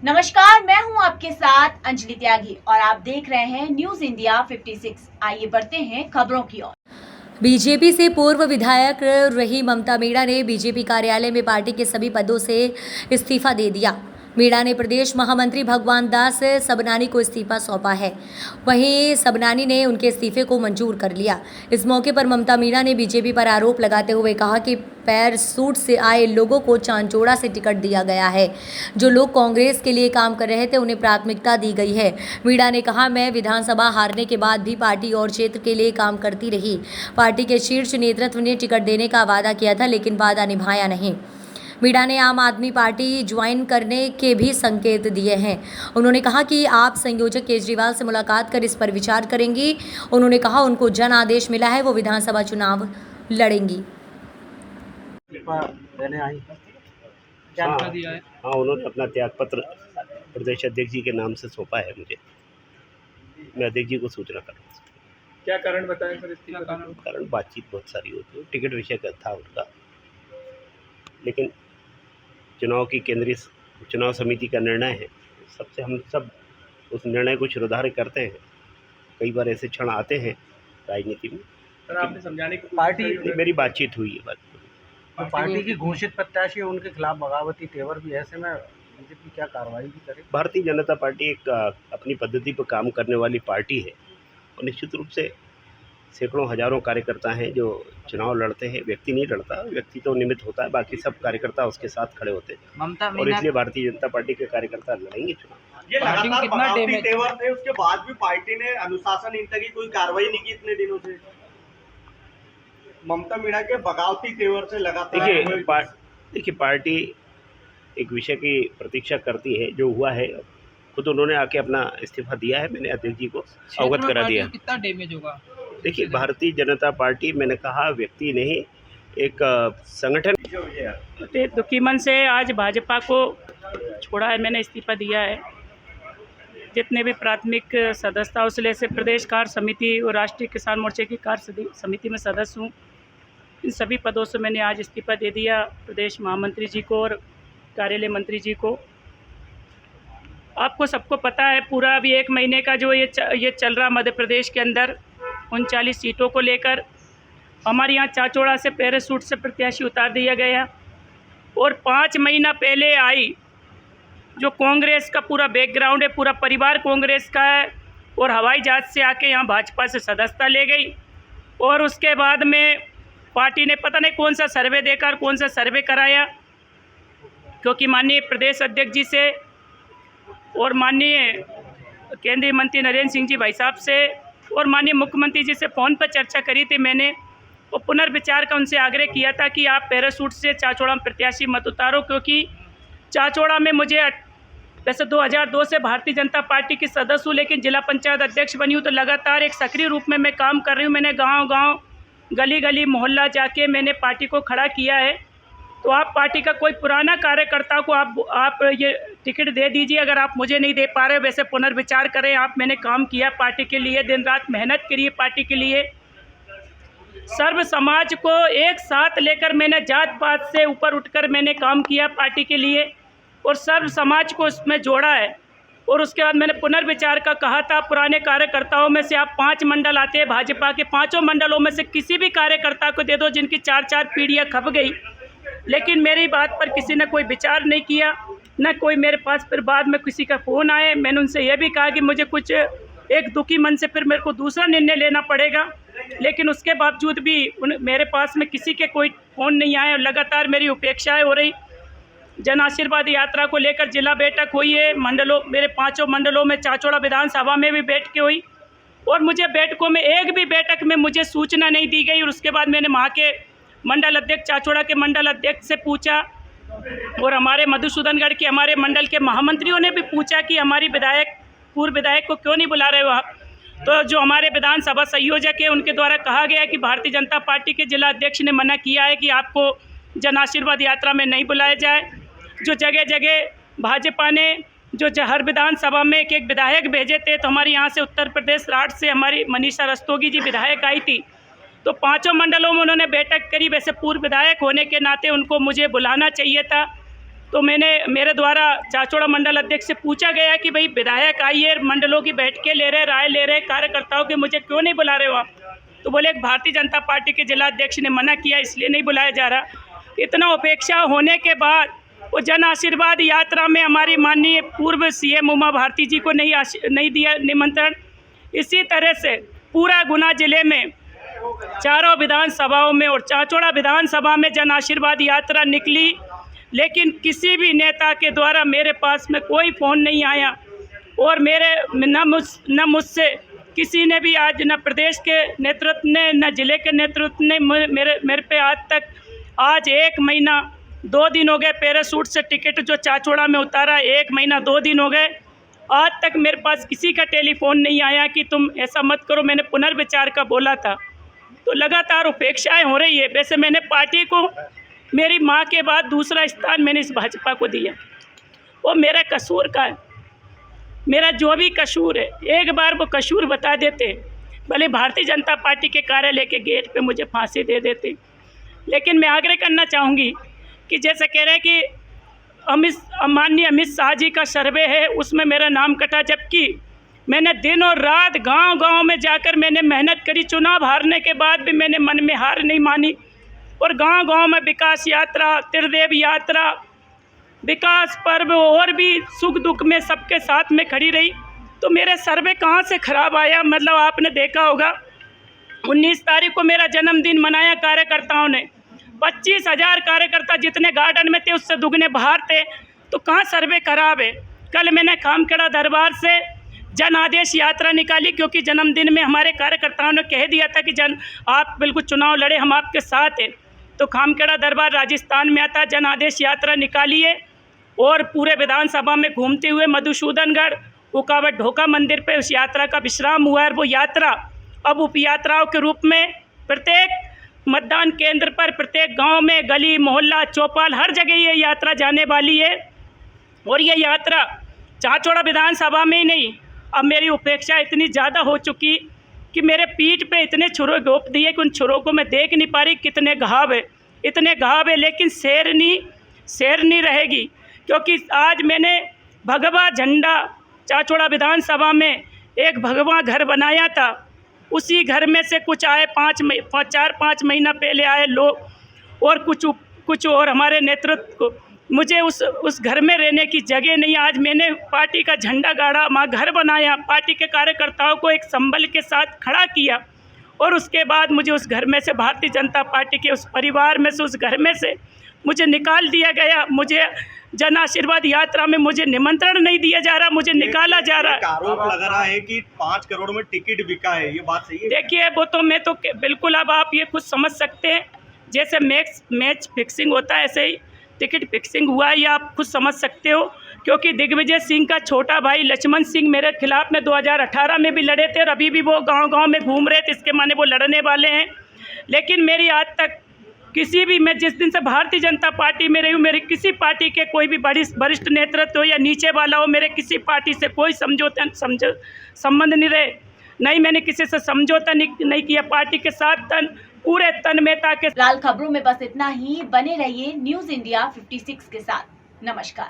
नमस्कार, मैं हूं आपके साथ अंजलि त्यागी और आप देख रहे हैं न्यूज इंडिया 56। आइए बढ़ते हैं खबरों की ओर। बीजेपी से पूर्व विधायक रही ममता मीणा ने बीजेपी कार्यालय में पार्टी के सभी पदों से इस्तीफा दे दिया। मीणा ने प्रदेश महामंत्री भगवान दास सबनानी को इस्तीफा सौंपा है। वहीं सबनानी ने उनके इस्तीफे को मंजूर कर लिया। इस मौके पर ममता मीणा ने बीजेपी पर आरोप लगाते हुए कहा कि पैराशूट से आए लोगों को चांचौड़ा से टिकट दिया गया है। जो लोग कांग्रेस के लिए काम कर रहे थे उन्हें प्राथमिकता दी गई है। मीणा ने कहा, मैं विधानसभा हारने के बाद भी पार्टी और क्षेत्र के लिए काम करती रही। पार्टी के शीर्ष नेतृत्व ने टिकट देने का वादा किया था, लेकिन वादा निभाया नहीं। मीणा ने आम आदमी पार्टी ज्वाइन करने के भी संकेत दिए हैं। उन्होंने कहा कि आप संयोजक केजरीवाल से मुलाकात कर इस पर विचार करेंगी। उन्होंने कहा उनको जन आदेश मिला है, वो विधानसभा चुनाव लड़ेंगी। हाँ, उन्होंने अपना त्यागपत्र प्रदेश अध्यक्ष जी के नाम से सौंपा है मुझे। मैं अध्यक्ष जी को सूचना कर रहा हूँ। क्या कारण बताएं सर इसका? कारण बातचीत बहुत सारी होती है, टिकट विषय का था उनका, लेकिन चुनाव की केंद्रीय चुनाव समिति का निर्णय है। सबसे हम सब उस निर्णय को शिरोधार्य करते हैं। कई बार ऐसे क्षण आते हैं राजनीति में। सर आपने समझाने की पार्टी मेरी बातचीत हुई है। तो पार्टी की घोषित प्रत्याशी उनके खिलाफ बगावती तेवर भी, ऐसे में बीजेपी क्या कार्रवाई भी करे? भारतीय जनता पार्टी एक अपनी पद्धति पर काम करने वाली पार्टी है और निश्चित रूप से सैकड़ों हजारों कार्यकर्ता हैं जो चुनाव लड़ते हैं। व्यक्ति नहीं लड़ता, व्यक्ति तो निमित्त होता है, बाकी सब कार्यकर्ता उसके साथ खड़े होते हैं और इसलिए भारतीय जनता पार्टी के कार्यकर्ता लड़ेंगे चुनाव। ये लगातार बगावती तेवर थे, उसके बाद भी पार्टी ने अनुशासनहीनता की कोई कार्रवाई नहीं की इतने दिनों से। ममता मीणा के बगावती तेवर से लगातार देखिए पार्टी एक विषय की प्रतीक्षा करती है। जो हुआ है, खुद उन्होंने आके अपना इस्तीफा दिया है, मैंने अध्यक्ष जी को अवगत करा दिया। कितना डैमेज होगा? देखिए भारतीय जनता पार्टी, मैंने कहा व्यक्ति नहीं, एक संगठन। दुखी मन से आज भाजपा को छोड़ा है, मैंने इस्तीफा दिया है। जितने भी प्राथमिक सदस्य था उसले से प्रदेश कार्य समिति और राष्ट्रीय किसान मोर्चे की कार्य समिति में सदस्य हूँ। इन सभी पदों से मैंने आज इस्तीफा दे दिया, प्रदेश महामंत्री जी को और कार्यालय मंत्री जी को। आपको सबको पता है पूरा अभी 1 महीने का जो ये चल रहा मध्य प्रदेश के अंदर 39 सीटों को लेकर हमारे यहाँ चाचौड़ा से पैराशूट से प्रत्याशी उतार दिया गया और 5 महीना पहले आई जो कांग्रेस का पूरा बैकग्राउंड है, पूरा परिवार कांग्रेस का है और हवाई जहाज से आके यहाँ भाजपा से सदस्यता ले गई। और उसके बाद में पार्टी ने पता नहीं कौन सा सर्वे देकर कौन सा सर्वे कराया, क्योंकि माननीय प्रदेश अध्यक्ष जी से और माननीय केंद्रीय मंत्री नरेंद्र सिंह जी भाई साहब से और माननीय मुख्यमंत्री जी से फ़ोन पर चर्चा करी थी मैंने, और पुनर्विचार का उनसे आग्रह किया था कि आप पैराशूट से चाचौड़ा में प्रत्याशी मत उतारो, क्योंकि चाचौड़ा में मुझे वैसे 2002 से भारतीय जनता पार्टी की सदस्य हूँ, लेकिन जिला पंचायत अध्यक्ष बनी हूँ, तो लगातार एक सक्रिय रूप में मैं काम कर रही हूँ। मैंने गांव-गांव, गली-गली, मोहल्ला जाके मैंने पार्टी को खड़ा किया है। तो आप पार्टी का कोई पुराना कार्यकर्ता को आप ये टिकट दे दीजिए। अगर आप मुझे नहीं दे पा रहे, वैसे पुनर्विचार करें। आप मैंने काम किया पार्टी के लिए, दिन रात मेहनत करी है पार्टी के लिए। सर्व समाज को एक साथ लेकर मैंने जात पात से ऊपर उठकर मैंने काम किया पार्टी के लिए और सर्व समाज को उसमें जोड़ा है। और उसके बाद मैंने पुनर्विचार का कहा था, पुराने कार्यकर्ताओं में से आप 5 मंडल आते हैं भाजपा के, 5 मंडलों में से किसी भी कार्यकर्ता को दे दो जिनकी 4-4 पीढ़ियाँ खप गई। लेकिन मेरी बात पर किसी ने कोई विचार नहीं किया, न कोई मेरे पास फिर बाद में किसी का फ़ोन आए। मैंने उनसे यह भी कहा कि मुझे कुछ एक दुखी मन से फिर मेरे को दूसरा निर्णय लेना पड़ेगा, लेकिन उसके बावजूद भी मेरे पास में किसी के कोई फ़ोन नहीं आए और लगातार मेरी उपेक्षाएँ हो रही। जन आशीर्वाद यात्रा को लेकर जिला बैठक हुई है, मंडलों, मेरे 5 मंडलों में चाचौड़ा विधानसभा में भी बैठकें हुई और मुझे बैठकों में एक भी बैठक में मुझे सूचना नहीं दी गई। और उसके बाद मैंने वहाँ के मंडल अध्यक्ष, चाचौड़ा के मंडल अध्यक्ष से पूछा और हमारे मधुसूदनगढ़ के हमारे मंडल के महामंत्रियों ने भी पूछा कि हमारी पूर्व विधायक को क्यों नहीं बुला रहे हो आप। तो जो हमारे विधानसभा संयोजक है उनके द्वारा कहा गया कि भारतीय जनता पार्टी के जिला अध्यक्ष ने मना किया है कि आपको जन आशीर्वाद यात्रा में नहीं बुलाया जाए। जो जगह जगह भाजपा ने जो हर विधानसभा में एक विधायक भेजे थे, तो हमारे यहाँ से उत्तर प्रदेश राठ से हमारी मनीषा रस्तोगी जी विधायक आई थी, तो 5 मंडलों में उन्होंने बैठक करी। वैसे पूर्व विधायक होने के नाते उनको मुझे बुलाना चाहिए था, तो मेरे द्वारा चाचौड़ा मंडल अध्यक्ष से पूछा गया कि भाई विधायक आइए, मंडलों की बैठकें ले रहे, राय ले रहे, कार्यकर्ताओं के, मुझे क्यों नहीं बुला रहे हो आप? तो बोले भारतीय जनता पार्टी के जिला अध्यक्ष ने मना किया, इसलिए नहीं बुलाया जा रहा। इतना उपेक्षा होने के बाद वो जन आशीर्वाद यात्रा में हमारी माननीय पूर्व सीएम उमा भारती जी को नहीं दिया निमंत्रण। इसी तरह से पूरा गुना जिले में चारों विधानसभाओं में और चाचौड़ा विधानसभा में जन आशीर्वाद यात्रा निकली, लेकिन किसी भी नेता के द्वारा मेरे पास में कोई फ़ोन नहीं आया और न मुझसे किसी ने भी आज, न प्रदेश के नेतृत्व ने, न जिले के नेतृत्व ने मेरे पे आज 1 महीना 2 दिन हो गए। पैराशूट से टिकट जो चाचौड़ा में उतारा, 1 महीना 2 दिन हो गए, आज तक मेरे पास किसी का टेलीफोन नहीं आया कि तुम ऐसा मत करो। मैंने पुनर्विचार का बोला था, तो लगातार उपेक्षाएं हो रही है। वैसे मैंने पार्टी को मेरी मां के बाद दूसरा स्थान मैंने इस भाजपा को दिया, वो मेरा कसूर का है। मेरा जो भी कसूर है, एक बार वो कसूर बता देते, भले भारतीय जनता पार्टी के कार्यालय के गेट पे मुझे फांसी दे देते। लेकिन मैं आग्रह करना चाहूँगी कि जैसे कह रहे हैं कि माननीय अमित शाह जी का सर्वे है, उसमें मेरा नाम कटा, जबकि मैंने दिन और रात गांव-गांव में जाकर मैंने मेहनत करी। चुनाव हारने के बाद भी मैंने मन में हार नहीं मानी और गांव-गांव में विकास यात्रा, त्रिदेव यात्रा, विकास पर्व और भी सुख दुख में सबके साथ में खड़ी रही। तो मेरे सर्वे कहाँ से खराब आया? मतलब आपने देखा होगा 19 तारीख को मेरा जन्मदिन मनाया कार्यकर्ताओं ने, 25,000 कार्यकर्ता जितने गार्डन में थे उससे दुगने बाहर थे, तो कहाँ सर्वे खराब है? कल मैंने खामखेड़ा दरबार से जन आदेश यात्रा निकाली, क्योंकि जन्मदिन में हमारे कार्यकर्ताओं ने कह दिया था कि आप बिल्कुल चुनाव लड़े, हम आपके साथ हैं। तो खामखेड़ा दरबार राजस्थान में आता, जन आदेश यात्रा निकालिए और पूरे विधानसभा में घूमते हुए मधुसूदनगढ़, उकावट ढोका मंदिर पे उस यात्रा का विश्राम हुआ है। वो यात्रा अब उप यात्राओं के रूप में प्रत्येक मतदान केंद्र पर, प्रत्येक गांव में, गली मोहल्ला चौपाल, हर जगह ये यात्रा जाने वाली है। और ये यात्रा चाचौड़ा विधानसभा में ही नहीं, अब मेरी उपेक्षा इतनी ज़्यादा हो चुकी कि मेरे पीठ पे इतने छुरे घोंप दिए कि उन छुरों को मैं देख नहीं पा रही, कितने घाव है, इतने घाव है। लेकिन शेर नहीं रहेगी, क्योंकि आज मैंने भगवा झंडा चाचौड़ा विधानसभा में एक भगवा घर बनाया था। उसी घर में से कुछ आए 4-5 महीना पहले आए लोग और कुछ और हमारे नेतृत्व को, मुझे उस घर में रहने की जगह नहीं। आज मैंने पार्टी का झंडा गाड़ा, वहाँ घर बनाया, पार्टी के कार्यकर्ताओं को एक संबल के साथ खड़ा किया और उसके बाद मुझे उस घर में से, भारतीय जनता पार्टी के उस परिवार में से, उस घर में से मुझे निकाल दिया गया। मुझे जन आशीर्वाद यात्रा में मुझे निमंत्रण नहीं दिया जा रहा, मुझे निकाला जा रहा है। आरोप लग रहा है कि 5 करोड़ में टिकट बिका है, ये बात सही है? देखिए, वो तो मैं तो बिल्कुल, अब आप ये खुद समझ सकते हैं, जैसे मैच फिक्सिंग होता है ऐसे ही टिकट फिक्सिंग हुआ है, ये आप खुद समझ सकते हो। क्योंकि दिग्विजय सिंह का छोटा भाई लक्ष्मण सिंह मेरे खिलाफ में 2018 में भी लड़े थे और अभी भी वो गांव-गांव में घूम रहे थे, इसके माने वो लड़ने वाले हैं। लेकिन मेरी आज तक किसी भी, मैं जिस दिन से भारतीय जनता पार्टी में रही हूँ, मेरे किसी पार्टी के कोई भी वरिष्ठ नेतृत्व हो या नीचे वाला हो, मेरे किसी पार्टी से कोई संबंध नहीं रहे, नहीं मैंने किसी से समझौता नहीं किया। पार्टी के साथ पूरे तन्मयता के। फिलहाल खबरों में बस इतना ही। बने रहिए न्यूज़ इंडिया 56 के साथ। नमस्कार।